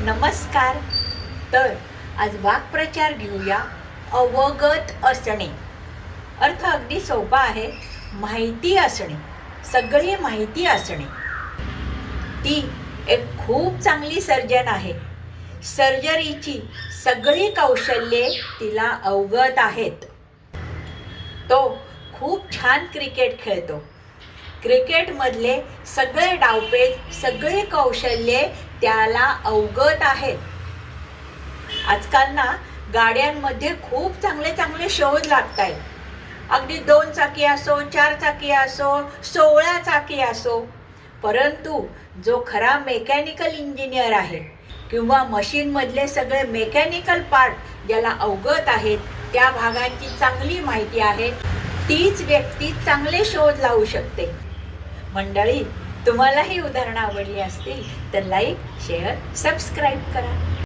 नमस्कार. तर आज वाक्प्रचार घेऊया. अवगत असणे. अर्थ अगदी सोपा आहे. माहिती असणे, सगळी माहिती असणे. ती एक खूप चांगली सर्जन आहे. सर्जरीची सगळी कौशल्ये तिला अवगत आहेत. तो खूप छान क्रिकेट खेळतो. क्रिकेटमधले सगळे डावपेच, सगळी कौशल्ये त्याला अवगत आहेत. आजकाल ना गाड्यांमध्ये खूप चांगले चांगले शोध लागत आहेत. अगदी 2 चाकी असो, 4 चाकी असो, 16 चाकी असो, परंतु जो खरा मेकॅनिकल इंजिनियर आहे किंवा मशीनमधले सगळे मेकॅनिकल पार्ट ज्याला अवगत आहेत, त्या भागांची चांगली माहिती आहे, तीच व्यक्ती चांगले शोध लावू शकते. मंडळी, तुम्हाला ही उदाहरणं आवडली असतील तर लाईक, शेअर, सबस्क्राईब करा.